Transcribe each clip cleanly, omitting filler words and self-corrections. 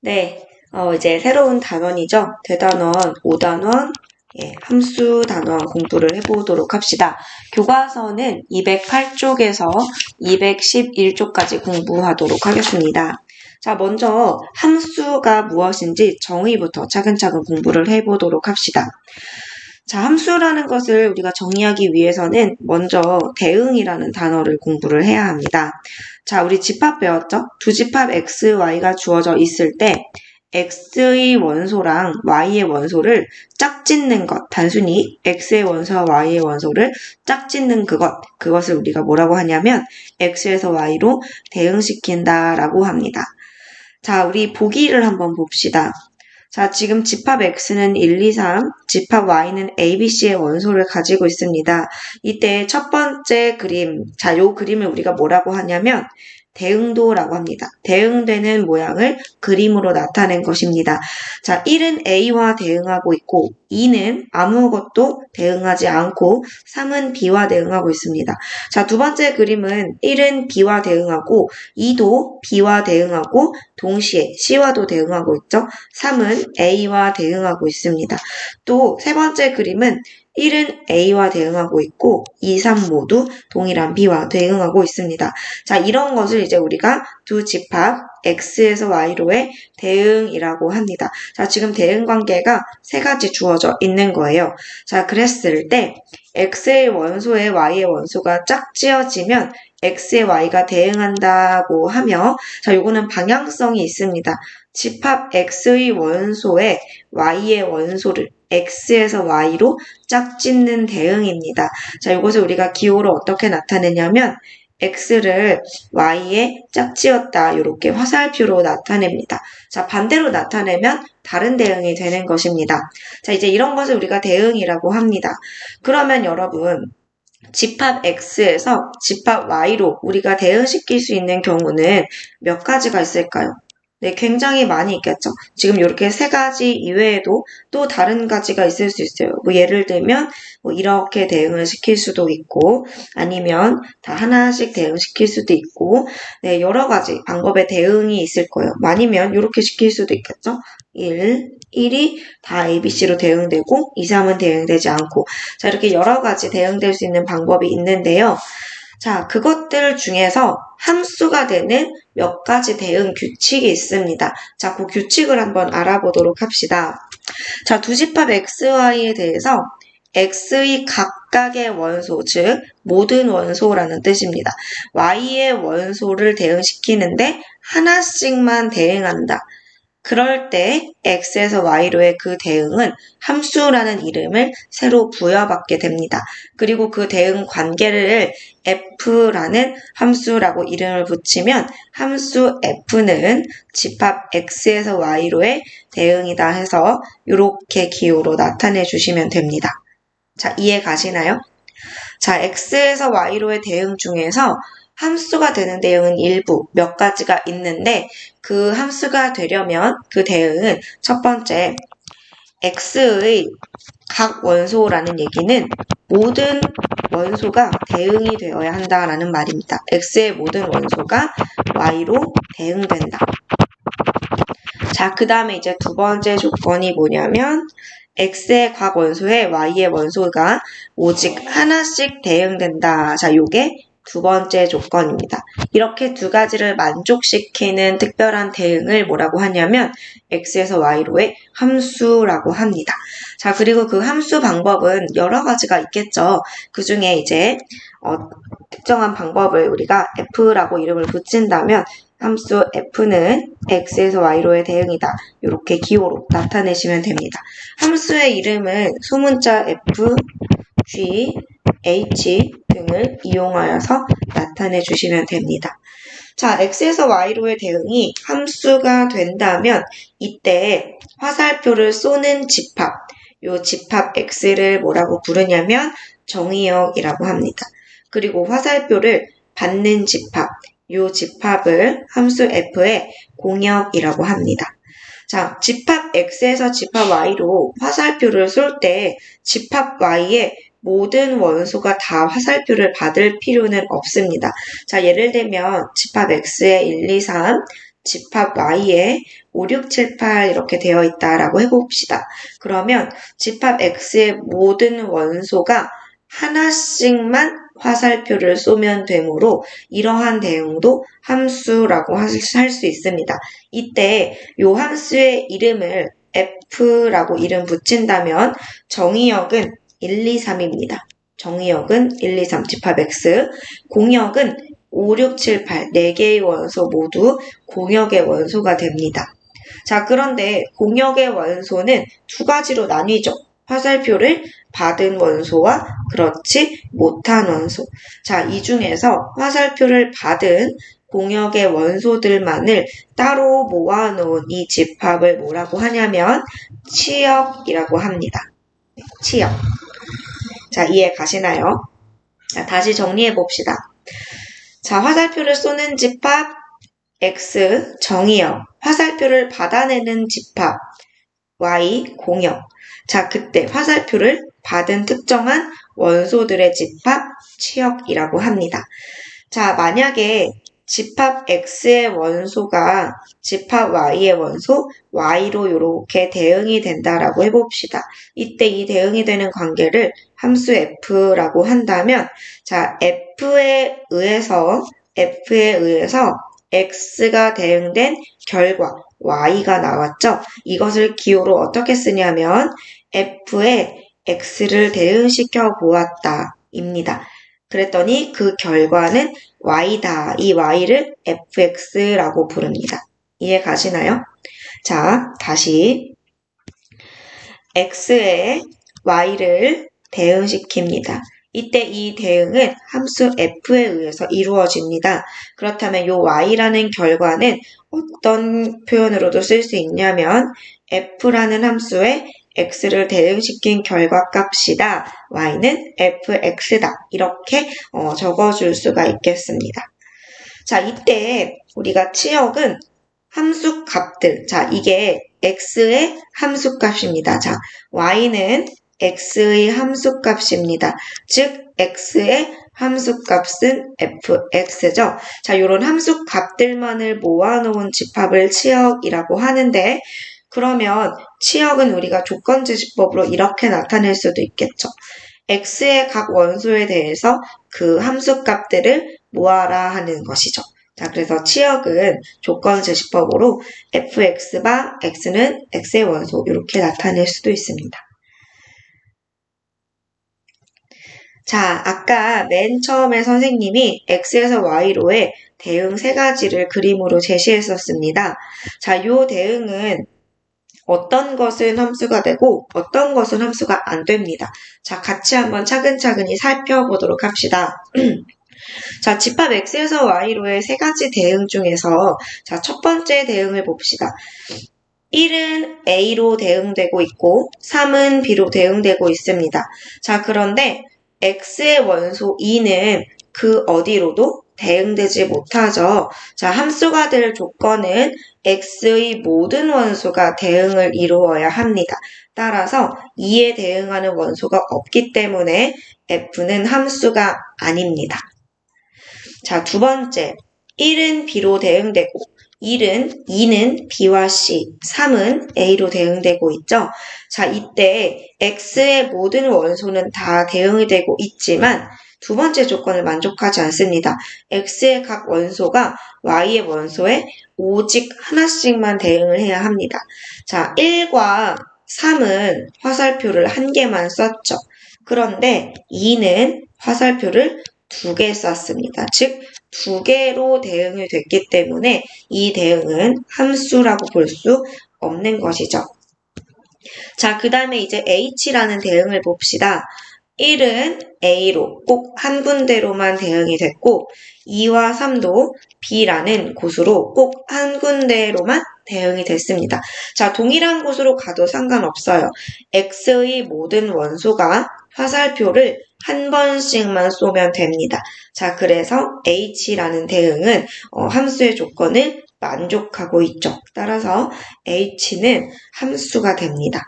네, 이제 새로운 단원이죠. 대단원, 5단원, 함수 단원 공부를 해보도록 합시다. 교과서는 208쪽에서 211쪽까지 공부하도록 하겠습니다. 자, 먼저 함수가 무엇인지 정의부터 차근차근 공부를 해보도록 합시다. 자, 함수라는 것을 우리가 정의하기 위해서는 먼저 대응이라는 단어를 공부를 해야 합니다. 자, 우리 집합 배웠죠? 두 집합 x, y가 주어져 있을 때 x의 원소랑 y의 원소를 짝짓는 것, 단순히 x의 원소와 y의 원소를 짝짓는 그것을 우리가 뭐라고 하냐면 x에서 y로 대응시킨다라고 합니다. 자, 우리 보기를 한번 봅시다. 자, 지금 집합 x는 1, 2, 3, 집합 y는 a, b, c의 원소를 가지고 있습니다. 이때 첫 번째 그림, 자, 요 그림을 우리가 뭐라고 하냐면 대응도라고 합니다. 대응되는 모양을 그림으로 나타낸 것입니다. 자, 1은 a와 대응하고 있고 2는 아무것도 대응하지 않고 3은 b와 대응하고 있습니다. 자, 두 번째 그림은 1은 b와 대응하고 2도 b와 대응하고 동시에 c와도 대응하고 있죠. 3은 a와 대응하고 있습니다. 또 세 번째 그림은 1은 a와 대응하고 있고 2, 3 모두 동일한 b와 대응하고 있습니다. 자, 이런 것을 이제 우리가 두 집합 x에서 y로의 대응이라고 합니다. 자, 지금 대응 관계가 세 가지 주어져 있는 거예요. 자, 그랬을 때 x의 원소에 y의 원소가 짝지어지면 x에 y가 대응한다고 하며, 자, 요거는 방향성이 있습니다. 집합 x의 원소에 y의 원소를 x에서 y로 짝짓는 대응입니다. 자, 이것을 우리가 기호로 어떻게 나타내냐면 x를 y에 짝지었다, 이렇게 화살표로 나타냅니다. 자, 반대로 나타내면 다른 대응이 되는 것입니다. 자, 이제 이런 것을 우리가 대응이라고 합니다. 그러면 여러분, 집합 x에서 집합 y로 우리가 대응시킬 수 있는 경우는 몇 가지가 있을까요? 네, 굉장히 많이 있겠죠. 지금 이렇게 세 가지 이외에도 또 다른 가지가 있을 수 있어요. 뭐 예를 들면 이렇게 대응을 시킬 수도 있고, 아니면 다 하나씩 대응시킬 수도 있고, 네, 여러 가지 방법의 대응이 있을 거예요. 아니면 이렇게 시킬 수도 있겠죠. 1이 다 ABC로 대응되고 2, 3은 대응되지 않고, 자, 이렇게 여러 가지 대응될 수 있는 방법이 있는데요. 자, 그것들 중에서 함수가 되는 몇 가지 대응 규칙이 있습니다. 자, 그 규칙을 한번 알아보도록 합시다. 자, 두 집합 xy에 대해서 x의 각각의 원소, 즉 모든 원소라는 뜻입니다. y의 원소를 대응시키는데 하나씩만 대응한다. 그럴 때 x에서 y로의 그 대응은 함수라는 이름을 새로 부여받게 됩니다. 그리고 그 대응 관계를 f라는 함수라고 이름을 붙이면 함수 f는 집합 x에서 y로의 대응이다 해서 이렇게 기호로 나타내 주시면 됩니다. 자, 이해 가시나요? 자, x에서 y로의 대응 중에서 함수가 되는 대응은 일부 몇 가지가 있는데, 그 함수가 되려면 그 대응은 첫 번째, x의 각 원소라는 얘기는 모든 원소가 대응이 되어야 한다라는 말입니다. x의 모든 원소가 y로 대응된다. 자, 그 다음에 이제 두 번째 조건이 뭐냐면 x의 각 원소에 y의 원소가 오직 하나씩 대응된다. 자, 요게 두 번째 조건입니다. 이렇게 두 가지를 만족시키는 특별한 대응을 뭐라고 하냐면 x에서 y로의 함수라고 합니다. 자, 그리고 그 함수 방법은 여러 가지가 있겠죠. 그 중에 이제 특정한 방법을 우리가 f라고 이름을 붙인다면 함수 f는 x에서 y로의 대응이다. 이렇게 기호로 나타내시면 됩니다. 함수의 이름은 소문자 f, g, h 등을 이용하여서 나타내 주시면 됩니다. 자, x에서 y로의 대응이 함수가 된다면 이때 화살표를 쏘는 집합, 요 집합 x를 뭐라고 부르냐면 정의역이라고 합니다. 그리고 화살표를 받는 집합, 요 집합을 함수 f의 공역이라고 합니다. 자, 집합 x에서 집합 y로 화살표를 쏠 때 집합 y의 모든 원소가 다 화살표를 받을 필요는 없습니다. 자, 예를 들면 집합 x에 1, 2, 3, 집합 Y에 5, 6, 7, 8 이렇게 되어 있다라고 해봅시다. 그러면 집합 X의 모든 원소가 하나씩만 화살표를 쏘면 되므로 이러한 대응도 함수라고 할 수 있습니다. 이때 이 함수의 이름을 F라고 이름 붙인다면 정의역은 1, 2, 3입니다. 정의역은 1, 2, 3 집합 X, 공역은 5, 6, 7, 8 4개의 원소 모두 공역의 원소가 됩니다. 자, 그런데 공역의 원소는 두 가지로 나뉘죠. 화살표를 받은 원소와 그렇지 못한 원소. 자, 이 중에서 화살표를 받은 공역의 원소들만을 따로 모아놓은 이 집합을 뭐라고 하냐면 치역이라고 합니다. 치역. 자, 이해 가시나요? 자, 다시 정리해 봅시다. 자, 화살표를 쏘는 집합 X 정의역, 화살표를 받아내는 집합 Y 공역. 자, 그때 화살표를 받은 특정한 원소들의 집합 치역이라고 합니다. 자, 만약에 집합 X의 원소가 집합 Y의 원소 Y로 이렇게 대응이 된다라고 해봅시다. 이때 이 대응이 되는 관계를 함수 F라고 한다면, 자, F에 의해서 X가 대응된 결과 Y가 나왔죠. 이것을 기호로 어떻게 쓰냐면 F에 X를 대응시켜 보았다 입니다. 그랬더니 그 결과는 Y다. 이 Y를 fx라고 부릅니다. 이해 가시나요? 자, 다시 x에 y를 대응시킵니다. 이때 이 대응은 함수 f에 의해서 이루어집니다. 그렇다면 이 y라는 결과는 어떤 표현으로도 쓸 수 있냐면 f라는 함수에 x를 대응시킨 결과값이다. y는 fx다. 이렇게 적어줄 수가 있겠습니다. 자, 이때 우리가 치역은 함수값들. 자, 이게 x의 함수값입니다. 자, y는 x의 함수값입니다. 즉, x의 함수값은 fx죠. 자, 이런 함수값들만을 모아놓은 집합을 치역이라고 하는데, 그러면 치역은 우리가 조건제시법으로 이렇게 나타낼 수도 있겠죠. x의 각 원소에 대해서 그 함수값들을 모아라 하는 것이죠. 자, 그래서 치역은 조건제시법으로 fx바 x는 x의 원소 이렇게 나타낼 수도 있습니다. 자, 아까 맨 처음에 선생님이 x에서 y로의 대응 세 가지를 그림으로 제시했었습니다. 자, 요 대응은 어떤 것은 함수가 되고 어떤 것은 함수가 안 됩니다. 자, 같이 한번 차근차근히 살펴보도록 합시다. 자, 집합 X에서 Y로의 세 가지 대응 중에서 자, 첫 번째 대응을 봅시다. 1은 A로 대응되고 있고 3은 B로 대응되고 있습니다. 자, 그런데 X의 원소 2는 그 어디로도 대응되지 못하죠. 자, 함수가 될 조건은 X의 모든 원소가 대응을 이루어야 합니다. 따라서 2에 대응하는 원소가 없기 때문에 F는 함수가 아닙니다. 자, 두 번째, 1은 B로 대응되고 2는 B와 C, 3은 A로 대응되고 있죠. 자, 이때 X의 모든 원소는 다 대응이 되고 있지만 두 번째 조건을 만족하지 않습니다. X의 각 원소가 Y의 원소에 오직 하나씩만 대응을 해야 합니다. 자, 1과 3은 화살표를 한 개만 썼죠. 그런데 2는 화살표를 2개 썼습니다. 즉, 2개로 대응이 됐기 때문에 이 대응은 함수라고 볼 수 없는 것이죠. 자, 그 다음에 이제 H라는 대응을 봅시다. 1은 A로 꼭 한 군데로만 대응이 됐고 2와 3도 B라는 곳으로 꼭 한 군데로만 대응이 됐습니다. 자, 동일한 곳으로 가도 상관없어요. X의 모든 원소가 화살표를 한 번씩만 쏘면 됩니다. 자, 그래서 H라는 대응은 함수의 조건을 만족하고 있죠. 따라서 H는 함수가 됩니다.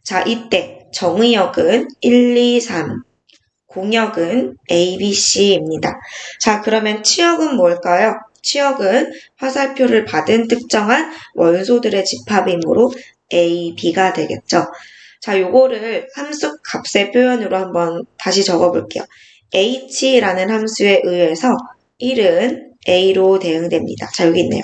자, 이때 정의역은 1, 2, 3, 공역은 A, B, C입니다. 자, 그러면 치역은 뭘까요? 치역은 화살표를 받은 특정한 원소들의 집합이므로 A, B가 되겠죠. 자, 요거를 함수 값의 표현으로 한번 다시 적어볼게요. h라는 함수에 의해서 1은 A로 대응됩니다. 자, 여기 있네요.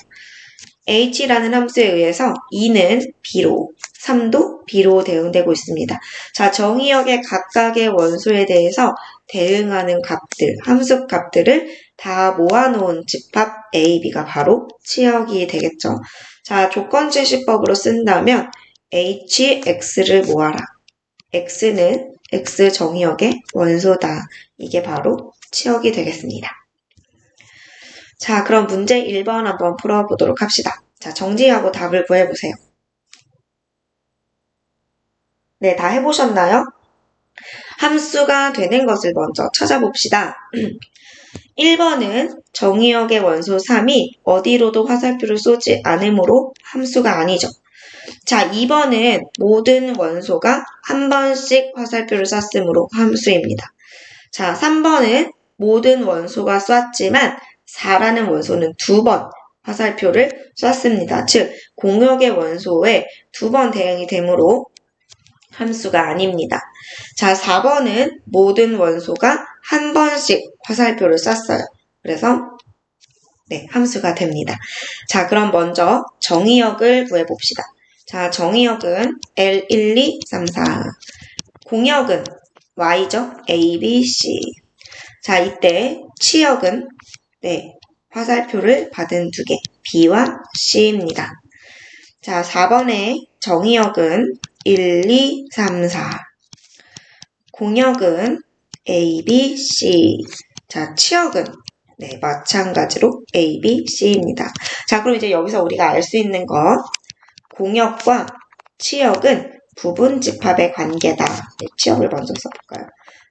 h라는 함수에 의해서 2는 B로, 3도 B로 대응되고 있습니다. 자, 정의역의 각각의 원소에 대해서 대응하는 값들, 함수 값들을 다 모아놓은 집합 A, B가 바로 치역이 되겠죠. 자, 조건제시법으로 쓴다면 H, X를 모아라. X는 X 정의역의 원소다. 이게 바로 치역이 되겠습니다. 자, 그럼 문제 1번 한번 풀어보도록 합시다. 자, 정지하고 답을 구해보세요. 네, 다 해보셨나요? 함수가 되는 것을 먼저 찾아봅시다. 1번은 정의역의 원소 3이 어디로도 화살표를 쏘지 않으므로 함수가 아니죠. 자, 2번은 모든 원소가 한 번씩 화살표를 쐈으므로 함수입니다. 자, 3번은 모든 원소가 쐈지만 4라는 원소는 2번 화살표를 쐈습니다. 즉, 공역의 원소에 2번 대응이 되므로 함수가 아닙니다. 자, 4번은 모든 원소가 한 번씩 화살표를 쐈어요. 그래서 네, 함수가 됩니다. 자, 그럼 먼저 정의역을 구해봅시다. 자, 정의역은 L, 1, 2, 3, 4. 공역은 Y죠? A, B, C. 자, 이때 치역은 네, 화살표를 받은 두 개, B와 C입니다. 자, 4번의 정의역은 1, 2, 3, 4. 공역은 A, B, C. 자, 치역은 네, 마찬가지로 A, B, C입니다. 자, 그럼 이제 여기서 우리가 알 수 있는 것, 공역과 치역은 부분 집합의 관계다. 네, 치역을 먼저 써볼까요?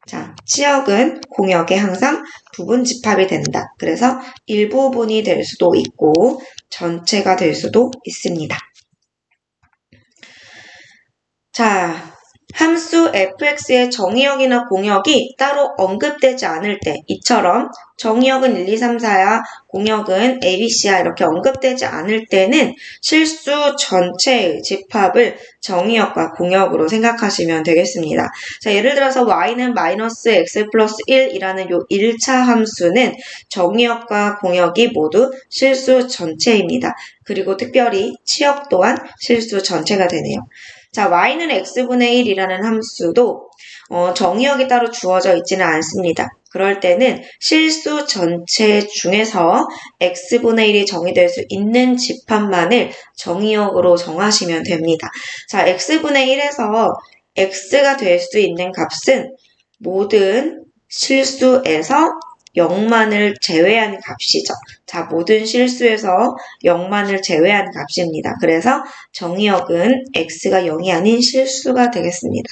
자, 치역은 공역에 항상 부분 집합이 된다. 그래서 일부분이 될 수도 있고 전체가 될 수도 있습니다. 자, 함수 fx의 정의역이나 공역이 따로 언급되지 않을 때 이처럼 정의역은 1, 2, 3, 4야 공역은 a, b, c야 이렇게 언급되지 않을 때는 실수 전체의 집합을 정의역과 공역으로 생각하시면 되겠습니다. 자, 예를 들어서 y는 마이너스 x 플러스 1이라는 요 1차 함수는 정의역과 공역이 모두 실수 전체입니다. 그리고 특별히 치역 또한 실수 전체가 되네요. 자, y는 x분의 1이라는 함수도 정의역이 따로 주어져 있지는 않습니다. 그럴 때는 실수 전체 중에서 x분의 1이 정의될 수 있는 집합만을 정의역으로 정하시면 됩니다. 자, x분의 1에서 x가 될 수 있는 값은 모든 실수에서 0만을 제외한 값이죠. 자, 모든 실수에서 0만을 제외한 값입니다. 그래서 정의역은 x가 0이 아닌 실수가 되겠습니다.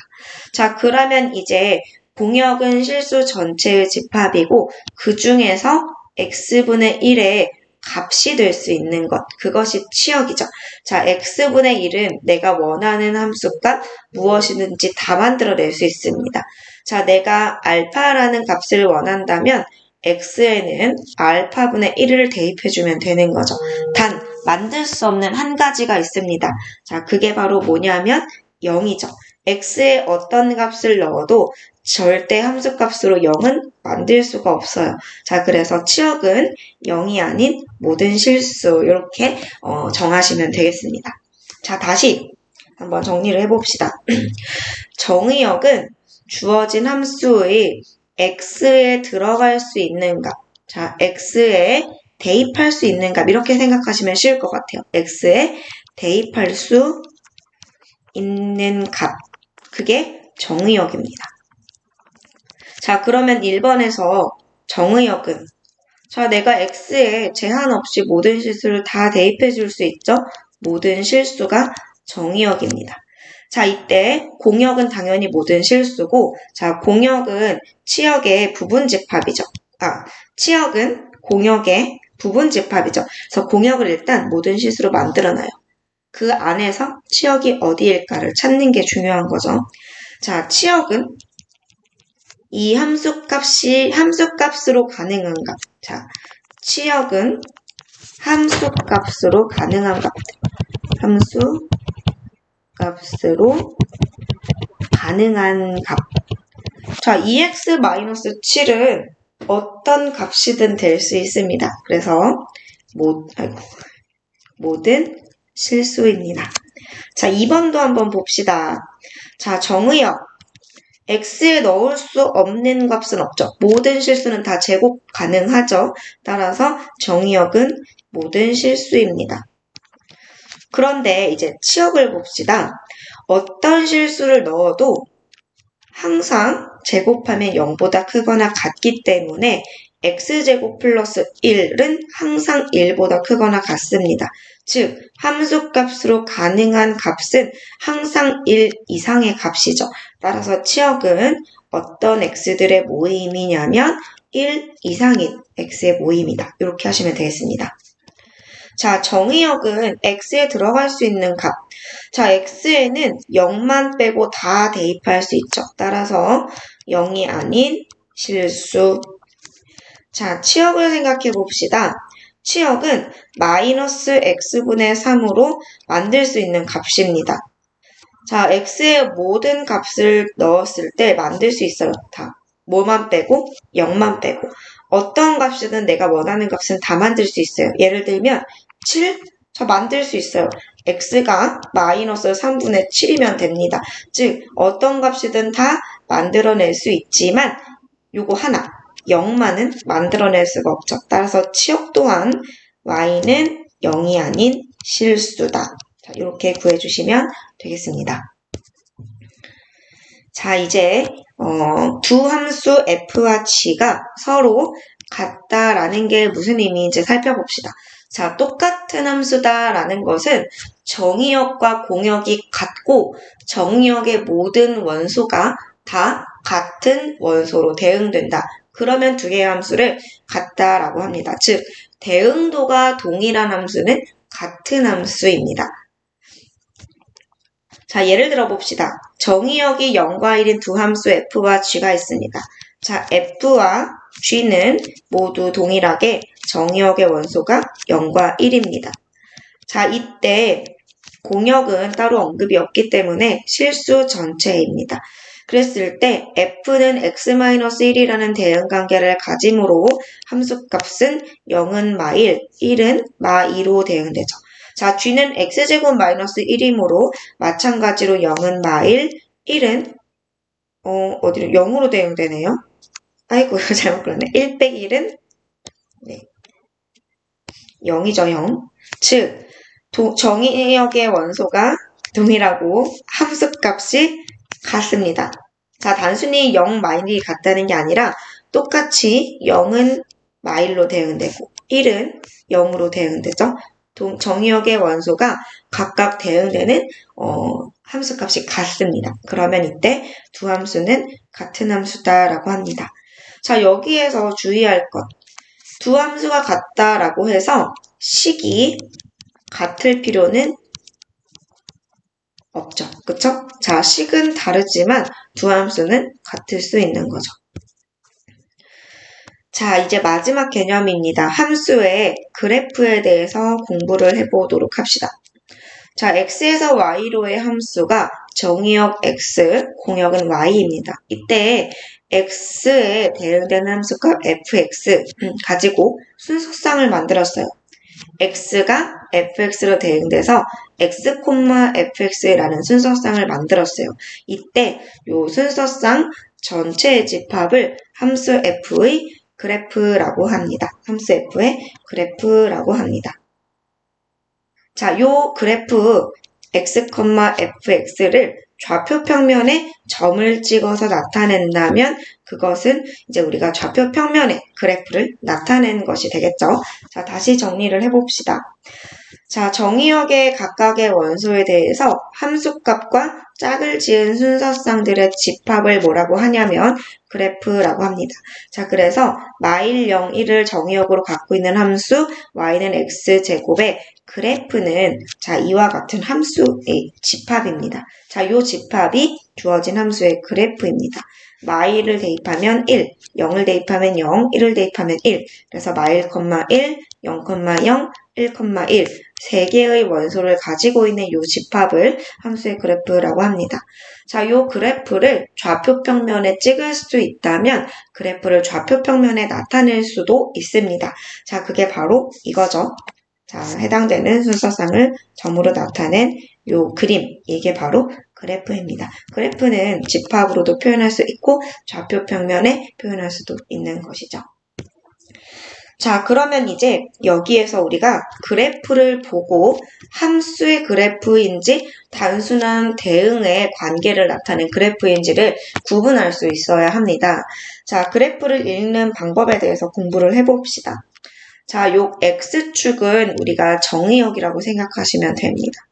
자, 그러면 이제 공역은 실수 전체의 집합이고 그 중에서 x분의 1의 값이 될 수 있는 것, 그것이 치역이죠. 자, x분의 1은 내가 원하는 함수값 무엇이든지 다 만들어낼 수 있습니다. 자, 내가 알파라는 값을 원한다면 x에는 알파분의 1을 대입해주면 되는 거죠. 단, 만들 수 없는 한 가지가 있습니다. 자, 그게 바로 뭐냐면 0이죠. x에 어떤 값을 넣어도 절대 함수값으로 0은 만들 수가 없어요. 자, 그래서 치역은 0이 아닌 모든 실수 이렇게 정하시면 되겠습니다. 자, 다시 한번 정리를 해봅시다. 정의역은 주어진 함수의 x에 들어갈 수 있는 값, 자, x에 대입할 수 있는 값 이렇게 생각하시면 쉬울 것 같아요. x에 대입할 수 있는 값, 그게 정의역입니다. 자, 그러면 1번에서 정의역은 자, 내가 x에 제한 없이 모든 실수를 다 대입해 줄 수 있죠? 모든 실수가 정의역입니다. 자, 이때 공역은 당연히 모든 실수고, 자, 공역은 치역의 부분집합이죠. 치역은 공역의 부분집합이죠. 그래서 공역을 일단 모든 실수로 만들어놔요. 그 안에서 치역이 어디일까를 찾는 게 중요한 거죠. 자, 치역은 이 함수값으로 가능한 값. 자, 치역은 함수 값으로 가능한 값들. 함수 값으로 가능한 값. 자, 2x-7은 어떤 값이든 될 수 있습니다. 그래서 모든 실수입니다. 자, 2번도 한번 봅시다. 자, 정의역. x에 넣을 수 없는 값은 없죠. 모든 실수는 다 제곱 가능하죠. 따라서 정의역은 모든 실수입니다. 그런데 이제 치역을 봅시다. 어떤 실수를 넣어도 항상 제곱하면 0보다 크거나 같기 때문에 x제곱 플러스 1은 항상 1보다 크거나 같습니다. 즉 함수값으로 가능한 값은 항상 1 이상의 값이죠. 따라서 치역은 어떤 x들의 모임이냐면 1 이상인 x의 모임이다. 이렇게 하시면 되겠습니다. 자, 정의역은 x에 들어갈 수 있는 값. 자, x에는 0만 빼고 다 대입할 수 있죠. 따라서 0이 아닌 실수. 자, 치역을 생각해 봅시다. 치역은 마이너스 x분의 3으로 만들 수 있는 값입니다. 자, x의 모든 값을 넣었을 때 만들 수 있어요. 다. 뭐만 빼고? 0만 빼고. 어떤 값이든 내가 원하는 값은 다 만들 수 있어요. 예를 들면 7? 저 만들 수 있어요. x가 마이너스 3분의 7이면 됩니다. 즉 어떤 값이든 다 만들어낼 수 있지만 요거 하나 0만은 만들어낼 수가 없죠. 따라서 치역 또한 y는 0이 아닌 실수다. 자, 이렇게 구해주시면 되겠습니다. 자, 이제 두 함수 f와 g가 서로 같다라는 게 무슨 의미인지 살펴봅시다. 자, 똑같은 함수다라는 것은 정의역과 공역이 같고 정의역의 모든 원소가 다 같은 원소로 대응된다. 그러면 두 개의 함수를 같다라고 합니다. 즉, 대응도가 동일한 함수는 같은 함수입니다. 자, 예를 들어 봅시다. 정의역이 0과 1인 두 함수 f와 g가 있습니다. 자, f와 g는 모두 동일하게 정의역의 원소가 0과 1입니다. 자, 이때 공역은 따로 언급이 없기 때문에 실수 전체입니다. 그랬을 때 f는 x-1이라는 대응관계를 가짐으로 함수값은 0은 마1, 1은 마2로 대응되죠. 자, g는 x제곱 마이너스 1이므로 마찬가지로 0은 마1, 1은 어디로 0으로 대응되네요. 아이고 잘못 그렸네. 1 빼기 1은 0이죠. 0. 즉 정의역의 원소가 동일하고 함수값이 같습니다. 자, 단순히 0 마일이 같다는 게 아니라 똑같이 0은 마일로 대응되고 1은 0으로 대응되죠. 정의역의 원소가 각각 대응되는 함수값이 같습니다. 그러면 이때 두 함수는 같은 함수다라고 합니다. 자, 여기에서 주의할 것. 두 함수가 같다라고 해서 식이 같을 필요는 없죠. 그쵸? 자, 식은 다르지만 두 함수는 같을 수 있는 거죠. 자, 이제 마지막 개념입니다. 함수의 그래프에 대해서 공부를 해보도록 합시다. 자, x에서 y로의 함수가 정의역 x, 공역은 y입니다. 이때 x에 대응되는 함수값 fx 가지고 순서쌍을 만들었어요. x가 fx로 대응돼서 x, fx라는 순서쌍을 만들었어요. 이때 이 순서쌍 전체의 집합을 함수 f의 그래프라고 합니다. 함수 f의 그래프라고 합니다. 자, 요 그래프 x, fx를 좌표 평면에 점을 찍어서 나타낸다면 그것은 이제 우리가 좌표 평면에 그래프를 나타낸 것이 되겠죠. 자, 다시 정리를 해봅시다. 자, 정의역의 각각의 원소에 대해서 함수값과 짝을 지은 순서쌍들의 집합을 뭐라고 하냐면 그래프라고 합니다. 자, 그래서 마일 0, 1을 정의역으로 갖고 있는 함수 y는 x제곱의 그래프는 자, 이와 같은 함수의 집합입니다. 자, 요 집합이 주어진 함수의 그래프입니다. 마일을 대입하면 1, 0을 대입하면 0, 1을 대입하면 1. 그래서 마일, 1, 0,0, 1,1 세 개의 원소를 가지고 있는 이 집합을 함수의 그래프라고 합니다. 자, 이 그래프를 좌표평면에 찍을 수 있다면 그래프를 좌표평면에 나타낼 수도 있습니다. 자, 그게 바로 이거죠. 자, 해당되는 순서상을 점으로 나타낸 요 그림, 이게 바로 그래프입니다. 그래프는 집합으로도 표현할 수 있고 좌표평면에 표현할 수도 있는 것이죠. 자, 그러면 이제 여기에서 우리가 그래프를 보고 함수의 그래프인지 단순한 대응의 관계를 나타낸 그래프인지를 구분할 수 있어야 합니다. 자, 그래프를 읽는 방법에 대해서 공부를 해봅시다. 자, 요 X축은 우리가 정의역이라고 생각하시면 됩니다.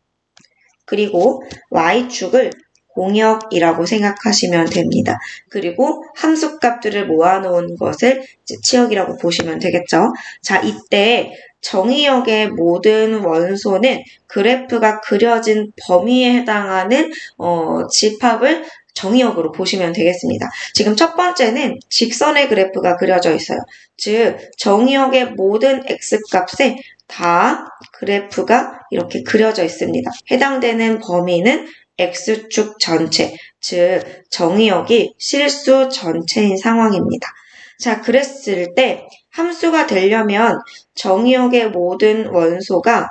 그리고 Y축을 공역이라고 생각하시면 됩니다. 그리고 함수값들을 모아놓은 것을 치역이라고 보시면 되겠죠. 자, 이때 정의역의 모든 원소는 그래프가 그려진 범위에 해당하는 집합을 정의역으로 보시면 되겠습니다. 지금 첫 번째는 직선의 그래프가 그려져 있어요. 즉, 정의역의 모든 x값에 다 그래프가 이렇게 그려져 있습니다. 해당되는 범위는 x축 전체, 즉 정의역이 실수 전체인 상황입니다. 자, 그랬을 때 함수가 되려면 정의역의 모든 원소가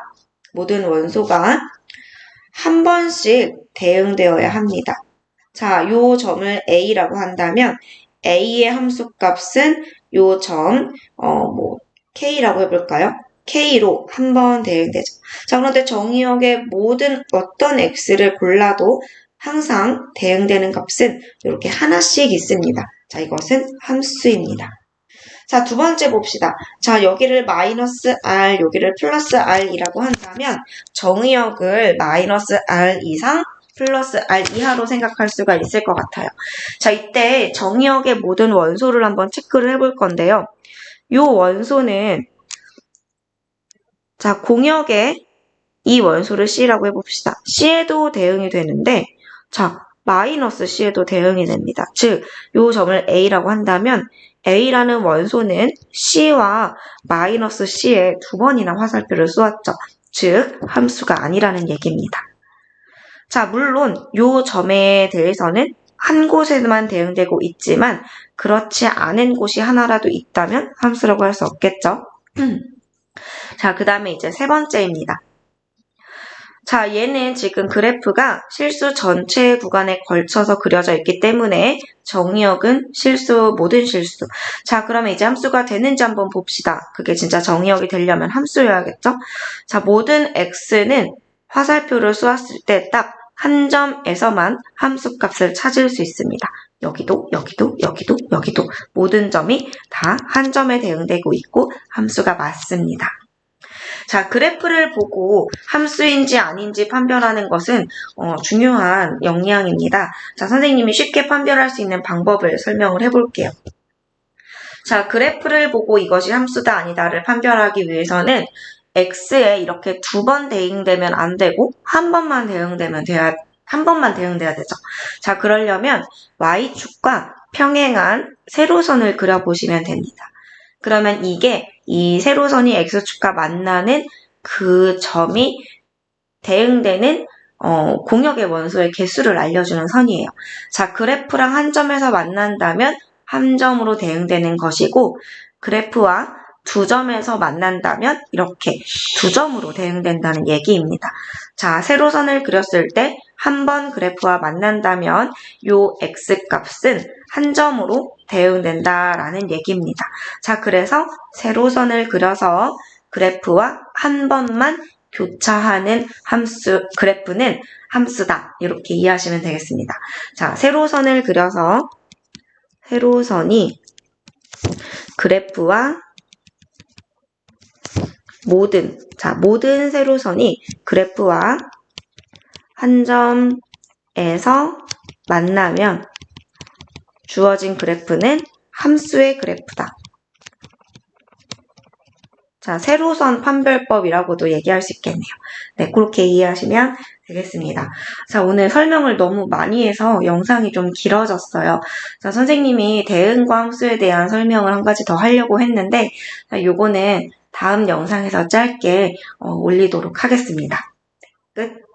한 번씩 대응되어야 합니다. 자, 요 점을 A라고 한다면 A의 함수값은 요 점, K라고 해볼까요? K로 한 번 대응되죠. 자, 그런데 정의역의 모든 어떤 X를 골라도 항상 대응되는 값은 이렇게 하나씩 있습니다. 자, 이것은 함수입니다. 자, 두 번째 봅시다. 자, 여기를 마이너스 R, 여기를 플러스 R이라고 한다면 정의역을 마이너스 R 이상 플러스 R 이하로 생각할 수가 있을 것 같아요. 자, 이때 정의역의 모든 원소를 한번 체크를 해볼 건데요. 요 원소는 자, 공역의 이 원소를 C라고 해봅시다. C에도 대응이 되는데, 자, 마이너스 C에도 대응이 됩니다. 즉, 요 점을 A라고 한다면 A라는 원소는 C와 마이너스 C에 두 번이나 화살표를 쏘았죠. 즉, 함수가 아니라는 얘기입니다. 자, 물론 요 점에 대해서는 한 곳에만 대응되고 있지만 그렇지 않은 곳이 하나라도 있다면 함수라고 할 수 없겠죠. 자, 그 다음에 이제 세 번째입니다. 자, 얘는 지금 그래프가 실수 전체 구간에 걸쳐서 그려져 있기 때문에 정의역은 모든 실수. 자, 그러면 이제 함수가 되는지 한번 봅시다. 그게 진짜 정의역이 되려면 함수여야겠죠? 자, 모든 x는 화살표를 쏘았을 때 딱 한 점에서만 함수값을 찾을 수 있습니다. 여기도 모든 점이 다 한 점에 대응되고 있고 함수가 맞습니다. 자, 그래프를 보고 함수인지 아닌지 판별하는 것은 중요한 역량입니다. 자, 선생님이 쉽게 판별할 수 있는 방법을 설명을 해볼게요. 자, 그래프를 보고 이것이 함수다 아니다를 판별하기 위해서는 x에 이렇게 두 번 대응되면 안 되고 한 번만 대응돼야 되죠. 자, 그러려면 y축과 평행한 세로선을 그려보시면 됩니다. 그러면 이게 이 세로선이 x축과 만나는 그 점이 대응되는 공역의 원소의 개수를 알려주는 선이에요. 자, 그래프랑 한 점에서 만난다면 한 점으로 대응되는 것이고 그래프와 두 점에서 만난다면 이렇게 두 점으로 대응된다는 얘기입니다. 자, 세로선을 그렸을 때 한 번 그래프와 만난다면 요 x값은 한 점으로 대응된다라는 얘기입니다. 자, 그래서 세로선을 그려서 그래프와 한 번만 교차하는 그래프는 함수다. 이렇게 이해하시면 되겠습니다. 자, 세로선을 그려서 세로선이 그래프와 모든 세로선이 그래프와 한 점에서 만나면 주어진 그래프는 함수의 그래프다. 자, 세로선 판별법이라고도 얘기할 수 있겠네요. 네, 그렇게 이해하시면 되겠습니다. 자, 오늘 설명을 너무 많이 해서 영상이 좀 길어졌어요. 자, 선생님이 대응과 함수에 대한 설명을 한 가지 더 하려고 했는데, 요거는 다음 영상에서 짧게 올리도록 하겠습니다. 끝.